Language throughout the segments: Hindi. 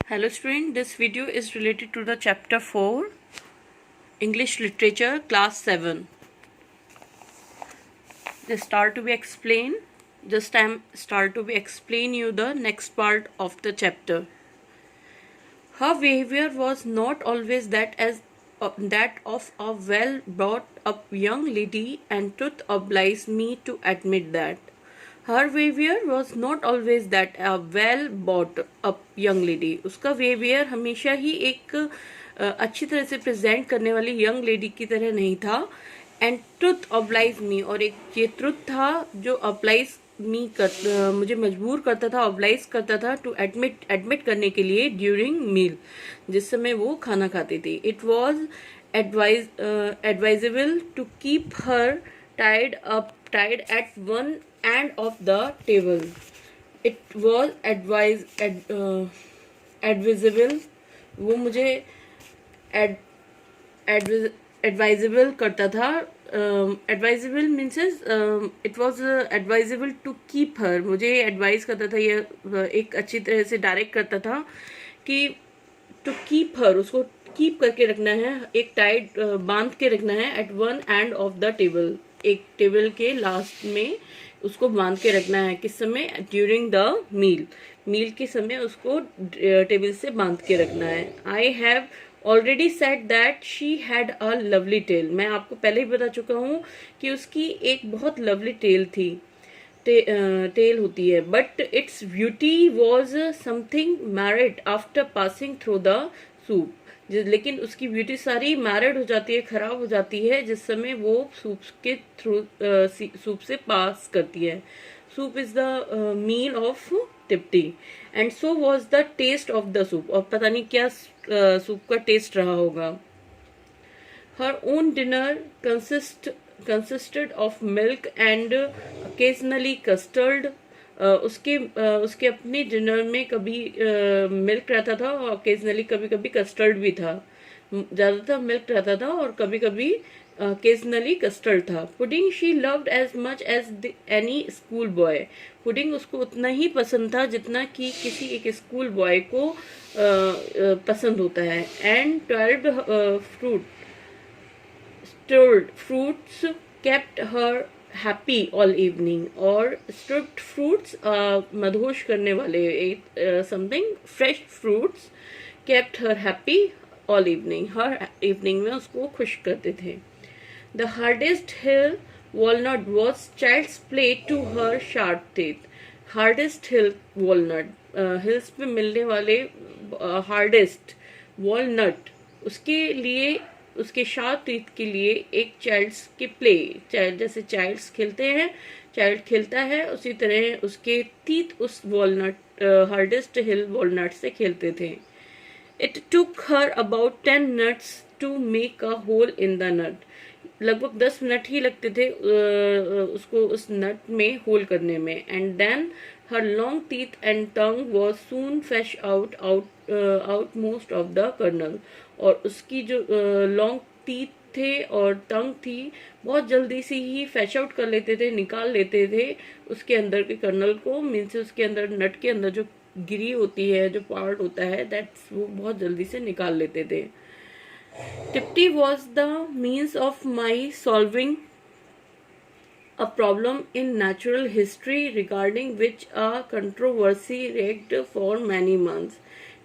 Hello student, this video is related to the chapter 4 English Literature class 7. Just start to be explain you the next part of the chapter. Her behavior was not always that of a well brought up young lady, and truth obliges me to admit that. Her behavior was not always that a well brought up young lady. उसका behavior हमेशा ही एक अच्छी तरह से प्रेजेंट करने वाली यंग लेडी की तरह नहीं था. एंड ट्रुथ ऑब्लाइज मी, और एक ये ट्रुथ था जो ऑब्लाइज मी मुझे मजबूर करता था, ऑब्लाइज करता था टू एडमिट करने के लिए ड्यूरिंग मील, जिस समय वो खाना खाती थी. It was advisable to keep her tied at one end of the table. It was advisable, वो मुझे एडवाइजेबल करता था. Advisable means it was advisable to keep her, मुझे एडवाइज करता था, ये एक अच्छी तरह से डायरेक्ट करता था कि टू कीप हर, उसको कीप करके रखना है, एक टाइड बांध के रखना है. At one end of the table, एक टेबल के लास्ट में उसको बांध के रखना है. किस समय? ड्यूरिंग द मील के समय उसको टेबल से बांध के रखना है. I have already said that she had a lovely tail, मैं आपको पहले ही बता चुका हूँ कि उसकी एक बहुत लवली टेल थी, टेल होती है. But its beauty was something married after passing through the soup, लेकिन उसकी ब्यूटी सारी मैरिड हो जाती है, खराब हो जाती है जिस समय वो सूप से पास करती है. Soup is the meal of Tipty, and so was the taste of the soup, और पता नहीं क्या सूप का टेस्ट रहा होगा. Her own dinner consisted of milk and occasionally custard. उसके अपने डिनर में कभी मिल्क रहता था और ओकेजनली कभी कभी कस्टर्ड भी था. ज़्यादातर मिल्क रहता था और कभी कभी ओकेजनली कस्टर्ड था. Pudding she loved as much as any school boy, pudding उसको उतना ही पसंद था जितना कि किसी एक स्कूल बॉय को पसंद होता है. And 12 stored fruits kept her happy all evening, और स्ट्रिप्ड फ्रूट्स मदहोश करने वाले something fresh fruits kept her happy all evening, हर इवनिंग में उसको खुश करते थे. The hardest hill walnut was child's play to her sharp teeth. Hardest hill walnut, hills पे मिलने वाले हार्डेस्ट वॉलनट, उसके लिए उसके शार्प टीथ के लिए एक चाइल्ड्स के प्ले, चाइल्ड जैसे चाइल्ड्स खेलते हैं, चाइल्ड खेलता है, उसी तरह उसके टीथ उस वॉलनट हार्डेस्ट हिल वॉलनट से खेलते थे. It took her about 10 nuts to make a hole in the nut, लगभग 10 मिनट ही लगते थे उसको उस नट में होल करने में. And then her long teeth and tongue was soon fished out most of the kernel, और उसकी जो लॉन्ग टीथ थे और टंग थी बहुत जल्दी से ही फैश आउट कर लेते थे, निकाल लेते थे उसके अंदर के कर्नल को. मीन्स उसके अंदर नट के अंदर जो गिरी होती है, जो पार्ट होता है, दैट्स वो बहुत जल्दी से निकाल लेते थे. Tipty was the means of my solving a problem in natural history regarding which a controversy raged for many months.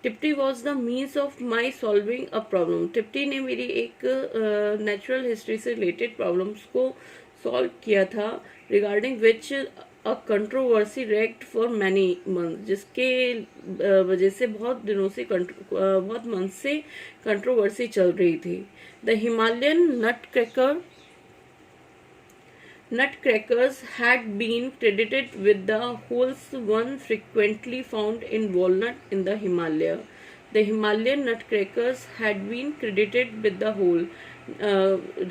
Tipty was the means of my solving a problem, Tipty ने मेरी एक नेचुरल हिस्ट्री से रिलेटेड प्रॉब्लम्स को सॉल्व किया था. Regarding which a controversy raged for many month, जिसके वजह से बहुत दिनों से बहुत मंथ से कंट्रोवर्सी चल रही थी. The Himalayan Nutcrackers had been credited with the holes one frequently found in walnut in the Himalaya. The Himalayan nutcrackers had been credited with the hole.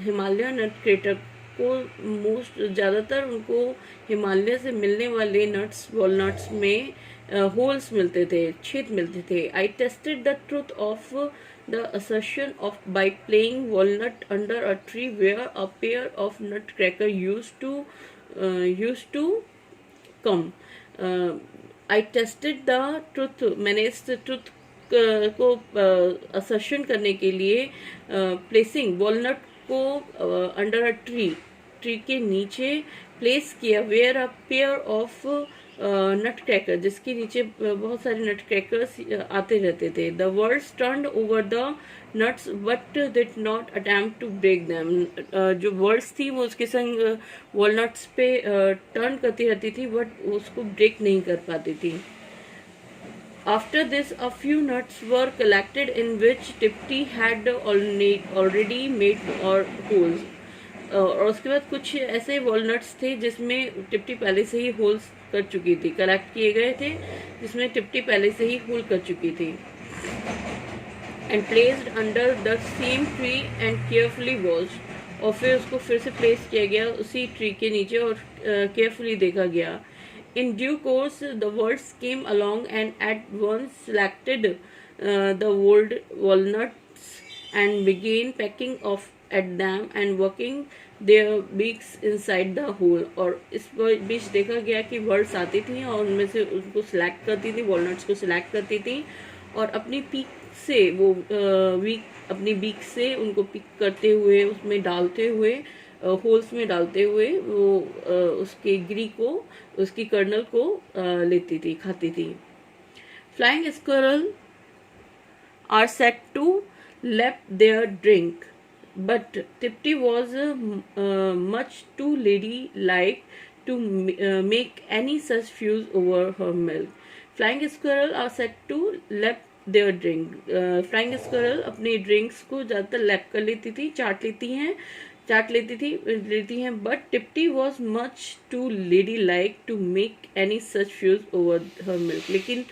Himalayan nutcracker को ज़्यादातर उनको हिमालय से मिलने वाले नट्स वॉलनट्स में होल्स मिलते थे, छेद मिलते थे. I tested the truth of the assertion of by playing walnut under a tree where a pair of nutcracker used to come. I tested the truth, मैंने इस ट्रुथ को असर्शन करने के लिए प्लेसिंग वॉलनट को अंडर अ ट्री के नीचे प्लेस किया, where a pair of nut cracker, जिसके नीचे बहुत सारे नट क्रैकर्स आते रहते थे। The words turned over the nuts but did not attempt to break them. जो वर्ड्स थी वो उसके संग वॉलनट्स पे टर्न करती रहती थी, बट उसको ब्रेक नहीं कर पाती थी। After this, a few nuts were collected in which Tipti had already made or holes. और उसके बाद कुछ ऐसे वॉलनट्स थे जिसमें टिप्टी पहले से ही होल्स कर चुकी थी, कलेक्ट किए गए थे जिसमें टिप्टी पहले से ही होल कर चुकी थी। And placed under the same tree and carefully watched, और फिर उसको फिर से प्लेस किया गया उसी ट्री के नीचे और केयरफुली देखा गया। In due course, the birds came along and at once selected the old walnuts and began pecking off at them and working their beaks inside the hole. और इस बीच देखा गया कि बर्ड्स आती थी और उनमें से उनको सिलेक्ट करती थी, वॉलनट्स को सिलेक्ट करती थी और अपनी पीक से वो अपनी बीक से उनको पिक करते हुए उसमें डालते हुए होल्स में डालते हुए वो उसके गिरी को, उसकी कर्नल को लेती थी, खाती थी। Flying squirrel are set to lap their drink, but Tipty was much too ladylike to make any such fuss over her milk. Flying squirrel are set to lap their drink. Flying squirrel अपनी ड्रिंक्स को ज़्यादातर लैप कर लेती थी, चाट लेती हैं, but Tipty was much too ladylike to make any such fuss over her milk. लेकिन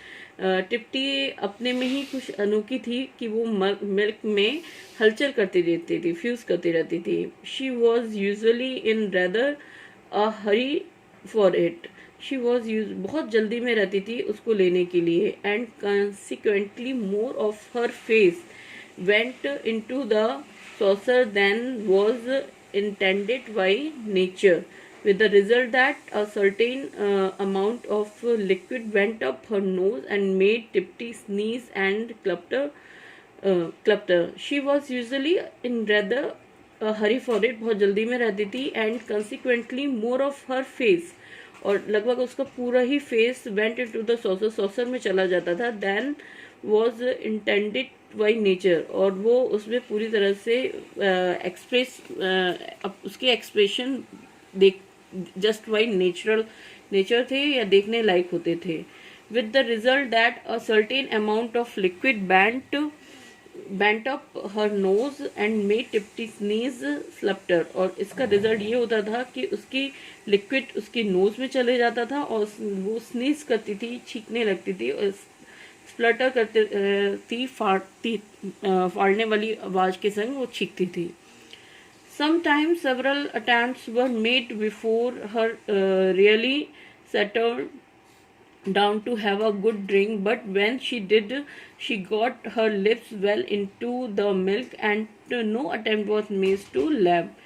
टिप्टी अपने में ही कुछ अनोखी थी कि वो मिल्क में हलचल करती रहती थी, फ्यूज करती रहती थी। She was usually in rather a Hari for it, she was बहुत जल्दी में रहती थी उसको लेने के लिए। And consequently more of her face went into the saucer than was intended by nature, with the result that a certain amount of liquid went up her nose and made Tipti sneeze and clutter. She was usually in rather a hurry for it, बहुत जल्दी में रहती थी, and consequently more of her face, और लगभग उसका पूरा ही face went into the saucer में चला जाता था, then was intended by nature, और वो उसमें पूरी तरह से उसके एक्सप्रेशन देख जस्ट बाई नेचर थे या देखने लायक होते थे। With the result that a certain amount of liquid went up her nose and made Tipty sneeze splutter, और इसका रिजल्ट ये होता था कि उसकी लिक्विड उसकी नोज में चले जाता था और वो स्नीज करती थी, छींकने लगती थी और स्प्लटर करती थी, फाड़ने वाली आवाज के संग वो छींकती थी। Sometimes several attempts were made before her really settled down to have a good drink, but when she did, she got her lips well into the milk and no attempt was made to lap.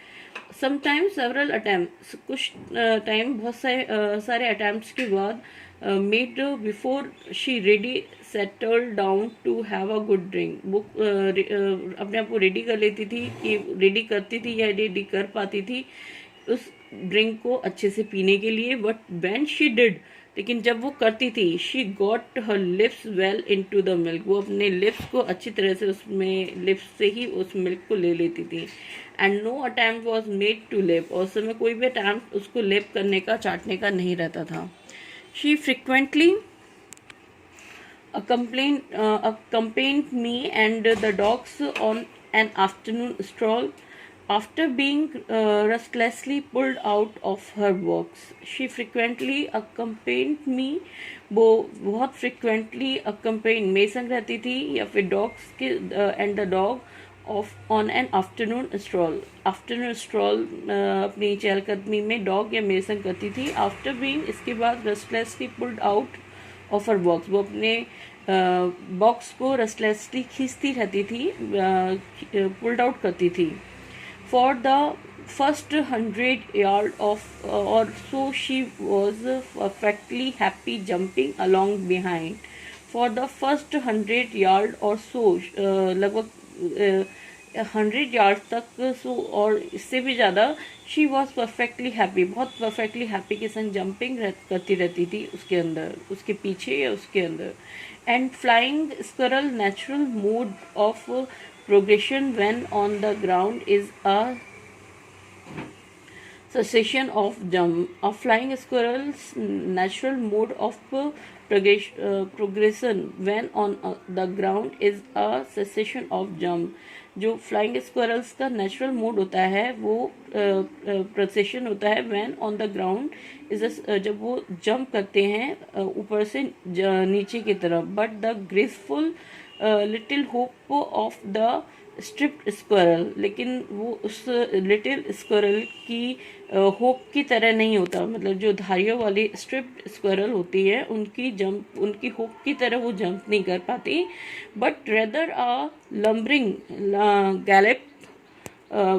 Sometimes several attempts, कुछ टाइम बहुत सारे अटैम्प्ट्स के बाद made before she ready settle down to have a good drink, वो अपने आप को रेडी कर लेती थी कि रेडी करती थी या रेडी कर पाती थी उस ड्रिंक को अच्छे से पीने के लिए। बट व्हेन शी डिड, लेकिन जब वो करती थी, she got her lips well into the milk, वो अपने लिप्स को अच्छी तरह से उसमें लिप्स से ही उस मिल्क को ले लेती थी। And no attempt was made to leap, और उस समय कोई भी अटैम्प्ट उसको लेप करने का, चाटने का नहीं रहता था। She frequently accompanied me and the dogs on an afternoon stroll. After being restlessly pulled out of her box, she frequently accompanied me. वो बहुत frequently accompanied मेरे संग रहती थी या फिर dogs के and the dog on an afternoon stroll. Afternoon stroll अपनी चहलकदमी में dog या मेरे संग करती थी। After being, इसके बाद restlessly pulled out of her box, वो अपने बॉक्स को रेस्टलेसली खींचती रहती थी, पुल्ड आउट करती थी। For the first 100 yards off, और so she was perfectly happy jumping along behind for the first 100 yard or so, लगभग 100 yards तक सो और इससे भी ज़्यादा, शी वॉज परफेक्टली हैप्पी, बहुत परफेक्टली हैप्पी के संग जंपिंग करती रहती थी उसके अंदर, उसके पीछे या उसके अंदर. And flying squirrel natural mode of progression when on the ground is a cessation of jump. A flying squirrel's natural mode of progression when on the ground is a cessation of jump. जो फ्लाइंग स्क्वायरल्स का नेचुरल मोड होता है वो प्रोसेशन होता है when on the ground is, जब वो जंप करते हैं ऊपर से नीचे की तरफ. But the graceful little hop of the striped squirrel, लेकिन वो उस लिटिल स्क्वायरल की होप की तरह नहीं होता. मतलब जो धारियों वाली स्ट्रिप्ड स्क्वायरल होती है उनकी होप की तरह वो जंप नहीं कर पाती. But rather a lumbering Gallup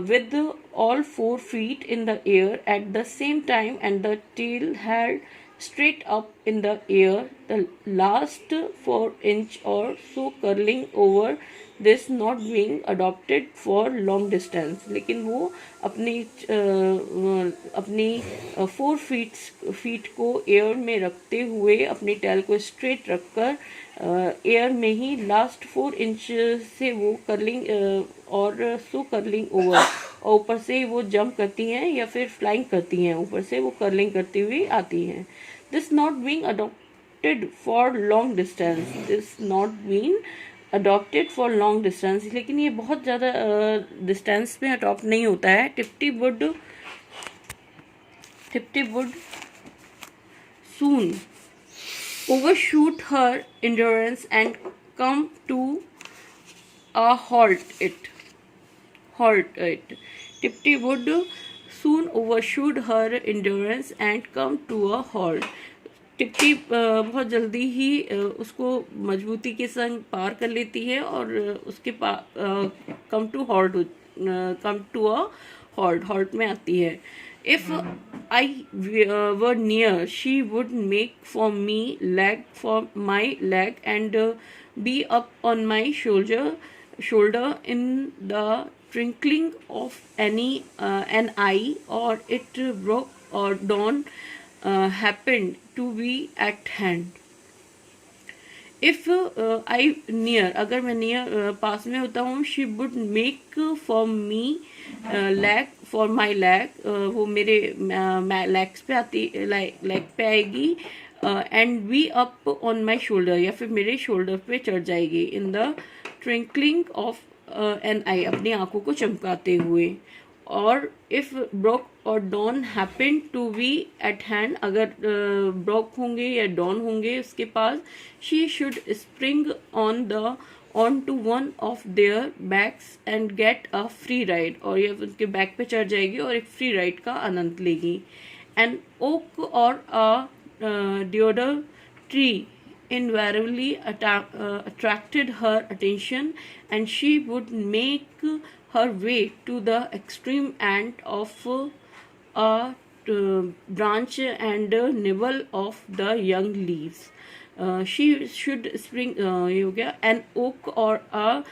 with all 4 feet in the air at the same time and the tail held straight up in the air, the last 4 inch or so curling over, this not being adopted for long distance. लेकिन वो अपनी 4 फीट को एयर में रखते हुए अपनी टेल को स्ट्रेट रखकर एयर में ही लास्ट 4 इंच से वो कर्लिंग और सो कर्लिंग ओवर, और ऊपर से वो जंप करती हैं या फिर फ्लाइंग करती हैं, ऊपर से वो कर्लिंग करती हुई आती हैं. This not being adopted for long distance, लेकिन ये बहुत ज़्यादा डिस्टेंस में अडॉप्ट नहीं होता है. टिप्टी would soon overshoot her endurance and come to a halt it. Tipti would soon overshoot her endurance and come to a halt. टिप्टी बहुत जल्दी ही उसको मजबूती के संग पार कर लेती है और उसके कम टू अ हॉल्ट में आती है. If I were near, she would make for my leg and be up on my shoulder in the twinkling of an eye, or it broke or dawn happened to be at hand. If I near, अगर मैं near पास में होता हूँ, she would make for me for my leg, वो मेरे legs पे leg पे आएगी, and be up on my shoulder, या फिर मेरे shoulder पे चढ़ जाएगी. In the twinkling of an eye, अपनी आंखों को चमकाते हुए. और if broke or dawn happened to be at hand, अगर broke होंगे या dawn होंगे उसके पास, she should spring onto one of their backs and get a free ride, और ये उनके बैक पे चढ़ जाएगी और एक फ्री राइड का आनंद लेगी. An oak or a deodar tree invariably attracted her attention, and she would make her way to the extreme end of a branch and nibble of the young leaves. She should spring ये हो गया. An oak or a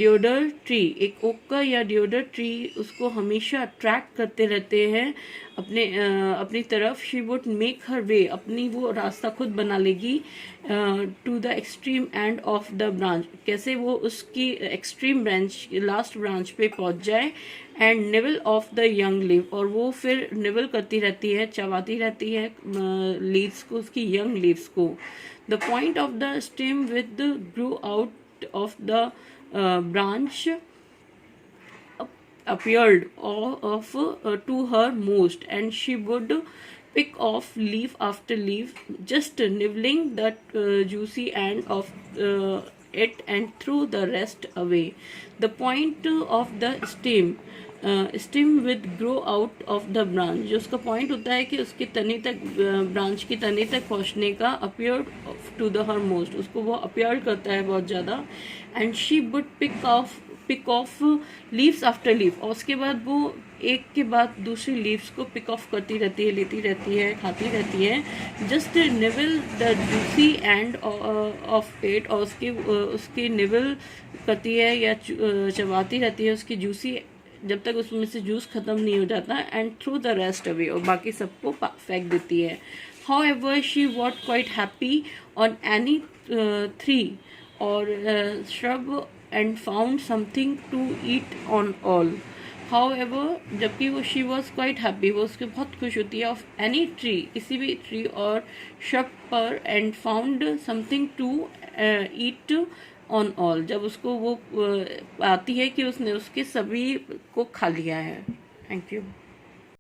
deodar tree, एक ओक का या deodar tree उसको हमेशा अट्रैक्ट करते रहते हैं अपनी तरफ. She would make her way, अपनी वो रास्ता खुद बना लेगी. To the extreme end of the branch, कैसे वो उसकी एक्सट्रीम ब्रांच लास्ट ब्रांच पे पहुंच जाए. एंड निवल ऑफ द यंग लीव, और वो फिर निवल करती रहती है, चबाती रहती है लीव्स को, उसकी यंग लीव्स को. The point of the stem with Guru out of the branch appeared to her most, and she would pick off leaf after leaf, just nibbling the juicy end of it and threw the rest away. The point of the stem with grow out of the branch, जो उसका पॉइंट होता है कि उसके तने तक ब्रांच की तने तक पहुंचने का, appeared to the her most, उसको वो appeared करता है बहुत ज़्यादा. And she would pick off pick off leaves after leaf, और उसके बाद वो एक के बाद दूसरी लीव्स को पिक ऑफ करती रहती है, लेती रहती है, खाती रहती है। जस्ट निवल the juicy end of it, और उसकी निवल करती है या चबाती रहती है उसकी जूसी, जब तक उसमें से जूस ख़त्म नहीं हो जाता, and through the rest away, और बाकी सबको फेंक देती है। However, she was quite happy on any tree or shrub and found something to eat on all. However, जबकि वो she was quite happy, वो उसके बहुत खुश होती है ऑफ एनी ट्री, किसी भी ट्री और shrub पर, and found something to eat on all, जब उसको वो आती है कि उसने उसके सभी को खा लिया है। Thank you.